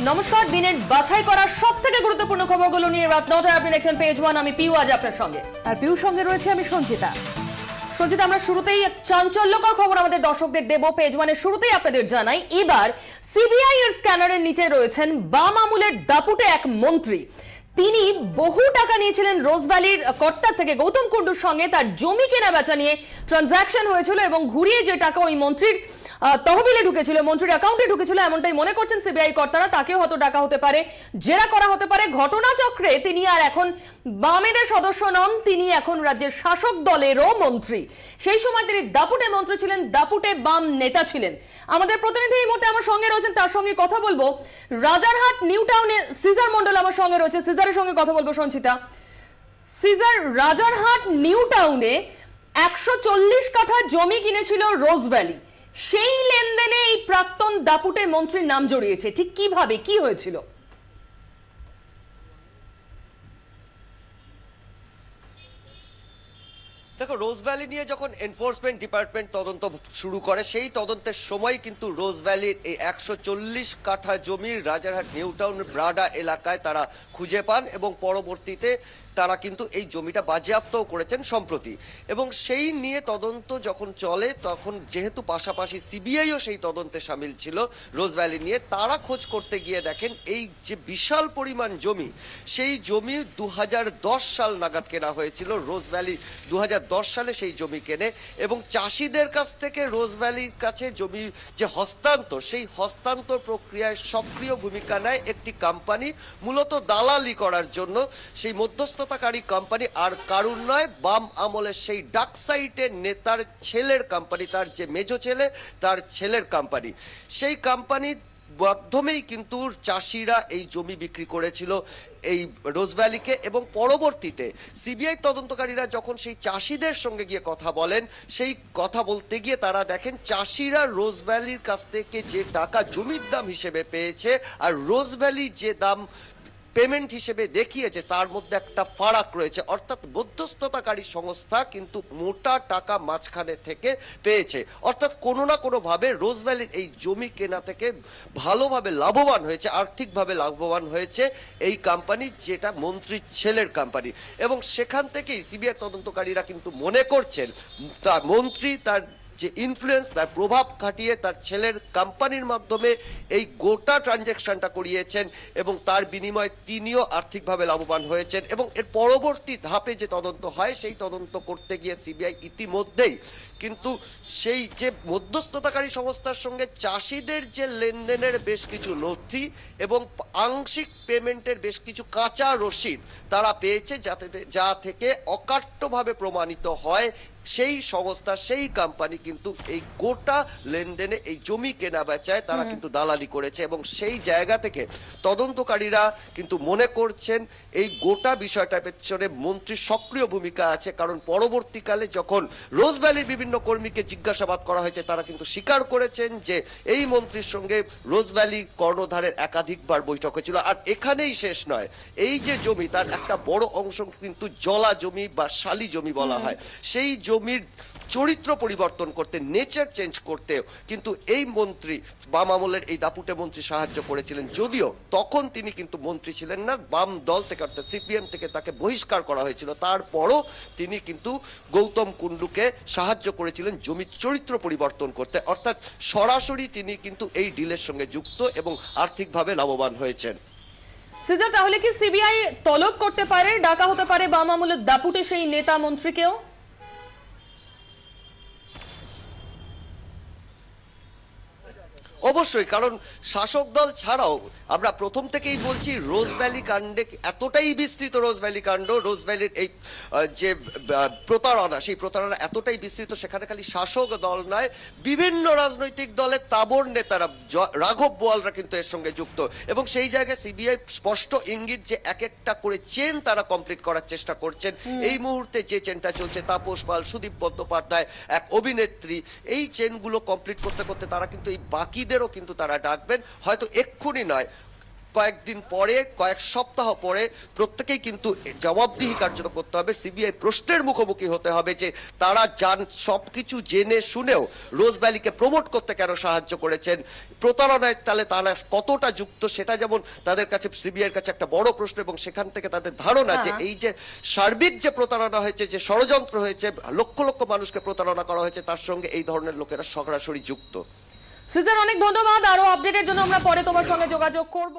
নমস্কার, দিনের বাছাই করা সবথেকে গুরুত্বপূর্ণ খবরগুলো নিয়ে রাত 9টায় আপনি দেখছেন পেজ ওয়ান। আমি পিউ আজ আপনার সঙ্গে, আর পিউর সঙ্গে রয়েছে আমি সঞ্চিতা। আমরা শুরুতেই চাঞ্চল্যকর খবর আমাদের দর্শকদের দেব। পেজ ওয়ানের শুরুতেই আপনাদের জানাই, এবার সিবিআই এর স্ক্যানারের নিচে রয়েছেন বাম আমলের দাপুটে এক মন্ত্রী। তিনি বহু টাকা নিয়েছিলেন রোজভ্যালির কর্তার থেকে, গৌতম কুণ্ডুর সঙ্গে তার জমি কেনা বেচা নিয়ে ট্রানজাকশন হয়েছিল এবং ঘুরিয়ে যে টাকা ওই মন্ত্রীর তহবিলে ঢুকেছিল, মন্ত্রীর অ্যাকাউন্টে ঢুকেছিল, এমনটাই মনে করছেন সিবিআই কর্তারা। তাকেও হয়তো ডাকা হতে পারে, জেরা করা হতে পারে। ঘটনাচক্রে তিনি আর এখন বামেদের সদস্য নন, তিনি এখন রাজ্যের শাসক দলেরও মন্ত্রী। সেই সময় তিনি দাপুটে মন্ত্রী ছিলেন, দাপুটে বাম নেতা ছিলেন। আমাদের প্রতিনিধি এই মুহূর্তে আমার সঙ্গে রয়েছেন, তার সঙ্গে কথা বলবো। রাজারহাট নিউ টাউনে সিজার মন্ডল আমার সঙ্গে রয়েছে, সিজারের সঙ্গে কথা বলবো সঞ্চিতা। সিজার, রাজারহাট নিউ টাউনে 140 কাঠা জমি কিনেছিল রোজভ্যালি, সেই লেনদেনে এই প্রাক্তন দাপুটে মন্ত্রীর নাম জড়িয়েছে। ঠিক কিভাবে, কি হয়েছিল? দেখো, রোজভ্যালি নিয়ে যখন এনফোর্সমেন্ট ডিপার্টমেন্ট তদন্ত শুরু করে, সেই তদন্তের সময় কিন্তু রোজভ্যালির এই 140 কাঠা জমি রাজারহাট নিউ টাউন ব্রাডা এলাকায় তারা খুঁজে পান এবং পরবর্তীতে তারা কিন্তু এই জমিটা বাজেয়াপ্তও করেছেন সম্প্রতি। এবং সেই নিয়ে তদন্ত যখন চলে, তখন যেহেতু পাশাপাশি সিবিআইও সেই তদন্তে সামিল ছিল রোজভ্যালি নিয়ে, তারা খোঁজ করতে গিয়ে দেখেন এই যে বিশাল পরিমাণ জমি, সেই জমি 2010 সাল নাগাদ কেনা হয়েছিল। রোজভ্যালি 2010 সালে সেই জমি কেনে এবং চাষিদের কাছ থেকে রোজভ্যালির কাছে জমি যে হস্তান্তর, সেই হস্তান্তর প্রক্রিয়ায় সক্রিয় ভূমিকা নেয় একটি কোম্পানি, মূলত দালালি করার জন্য। সেই মধ্যস্থতাকারী কোম্পানি আর কারুর নয়, বাম আমলের সেই ডাকসাইটের নেতার ছেলের কোম্পানি, তার যে মেজো ছেলে, তার ছেলের কোম্পানি। সেই কোম্পানির মাধ্যমেই কিন্তু চাষিরা এই জমি বিক্রি করেছিল এই রোজভ্যালিকে। এবং পরবর্তীতে সিবিআই তদন্তকারীরা যখন সেই চাষিদের সঙ্গে গিয়ে কথা বলেন, সেই কথা বলতে গিয়ে তারা দেখেন চাষিরা রোজভ্যালির কাছ থেকে যে টাকা জমির দাম হিসেবে পেয়েছে আর রোজভ্যালি যে দাম পেমেন্ট হিসেবে দেখিয়েছে, তার মধ্যে একটা ফারাক রয়েছে। অর্থাৎ মধ্যস্থতাকারী সংস্থা কিন্তু মোটা টাকা মাঝখানে থেকে পেয়েছে। অর্থাৎ কোনো না কোনোভাবে রোজভ্যালির এই জমি কেনা থেকে ভালোভাবে লাভবান হয়েছে, আর্থিকভাবে লাভবান হয়েছে এই কোম্পানি, যেটা মন্ত্রীর ছেলের কোম্পানি। এবং সেখান থেকেই সিবিআই তদন্তকারীরা কিন্তু মনে করছেন তার মন্ত্রী তার যে ইনফ্লুয়েন্স, তার প্রভাব খাটিয়ে তার ছেলের কোম্পানির মাধ্যমে এই গোটা ট্রানজ্যাকশনটা করিয়েছেন এবং তার বিনিময়ে তিনিও আর্থিকভাবে লাভবান হয়েছেন। এবং এর পরবর্তী ধাপে যে তদন্ত হয়, সেই তদন্ত করতে গিয়ে সিবিআই ইতিমধ্যেই কিন্তু সেই যে মধ্যস্থতাকারী সংস্থার সঙ্গে চাষিদের যে লেনদেনের বেশ কিছু নথি এবং আংশিক পেমেন্টের বেশ কিছু কাঁচা রসিদ তারা পেয়েছে, যা থেকে অকাট্যভাবে প্রমাণিত হয় সেই সংস্থা, সেই কোম্পানি কিন্তু এই গোটা লেনদেনে, এই জমি কেনা বেচায় তারা কিন্তু দালালি করেছে। এবং সেই জায়গা থেকে তদন্তকারীরা কিন্তু মনে করছেন এই গোটা বিষয়টার পেছনে মন্ত্রীর সক্রিয় ভূমিকা আছে। কারণ পরবর্তীকালে যখন রোজভ্যালির বিভিন্ন কর্মীকে জিজ্ঞাসাবাদ করা হয়েছে, তারা কিন্তু স্বীকার করেছেন যে এই মন্ত্রীর সঙ্গে রোজভ্যালি কর্ণধারের একাধিকবার বৈঠক হয়েছিল। আর এখানেই শেষ নয়, এই যে জমি, তার একটা বড় অংশ কিন্তু জলা জমি বা শালি জমি বলা হয়। সেই জমির চরিত্র পরিবর্তন করতে, নেচার চেঞ্জ করতেও কিন্তু এই মন্ত্রী, বাম আমলের এই দাপুটে মন্ত্রী সাহায্য করেছিলেন। যদিও তখন তিনি কিন্তু মন্ত্রী ছিলেন না, বাম দল থেকে অর্থাৎ সিপিএম থেকে তাকে বহিষ্কার করা হয়েছিল। তারপরও তিনি কিন্তু গৌতম কুণ্ডুকে সাহায্য করেছিলেন জমির চরিত্র পরিবর্তন করতে। অর্থাৎ সরাসরি তিনি কিন্তু এই ডিলের সঙ্গে যুক্ত এবং আর্থিকভাবে লাভবান হয়েছেন। সিজার, তাহলে কি সিবিআই তলব করতে পারে, ডাকা হতে পারে বাম আমলের দাপুটে সেই নেতা মন্ত্রীকেও? অবশ্যই, কারণ শাসক দল ছাড়াও আমরা প্রথম থেকেই বলছি রোজভ্যালি কাণ্ডে এতটাই বিস্তৃত, রোজভ্যালি কাণ্ড, রোজভ্যালির এই যে প্রতারণা, সেই প্রতারণা এতটাই বিস্তৃত, সেখানে খালি শাসক দল নয়, বিভিন্ন রাজনৈতিক দলের তাবর নেতারা, রাঘব বোয়ালরা কিন্তু এর সঙ্গে যুক্ত। এবং সেই জায়গায় সিবিআই স্পষ্ট ইঙ্গিত যে এক একটা করে চেন তারা কমপ্লিট করার চেষ্টা করছেন। এই মুহূর্তে যে চেনটা চলছে, তাপস পাল, সুদীপ বন্দ্যোপাধ্যায়, এক অভিনেত্রী, এই চেনগুলো কমপ্লিট করতে করতে তারা কিন্তু এই বাকিদেরও কিন্তু তারা ডাকবেন, হয়তো এক্ষুনি নয়, কয়েকদিন পরে, কয়েক সপ্তাহ পরে প্রত্যেকেই কিন্তু জবাবদিহি কার্যত করতে হবে। সিবিআই প্রশ্নের মুখোমুখি হতে হবে যে তারা সবকিছু জেনে শুনেও রোজ ভ্যালিকে প্রমোট করতে কেন সাহায্য করেছেন, প্রতারণায় তাহলে তারা কতটা যুক্ত সেটা যেমন তাদের কাছে, সিবিআই এর কাছে একটা বড় প্রশ্ন, এবং সেখান থেকে তাদের ধারণা যে এই যে সার্বিক যে প্রতারণা হয়েছে, যে ষড়যন্ত্র হয়েছে, লক্ষ লক্ষ মানুষকে প্রতারণা করা হয়েছে, তার সঙ্গে এই ধরনের লোকেরা সরাসরি যুক্ত। সিজার, অনেক ধন্যবাদ। আরো আপডেটের জন্য আমরা পরে তোমার সঙ্গে যোগাযোগ করব।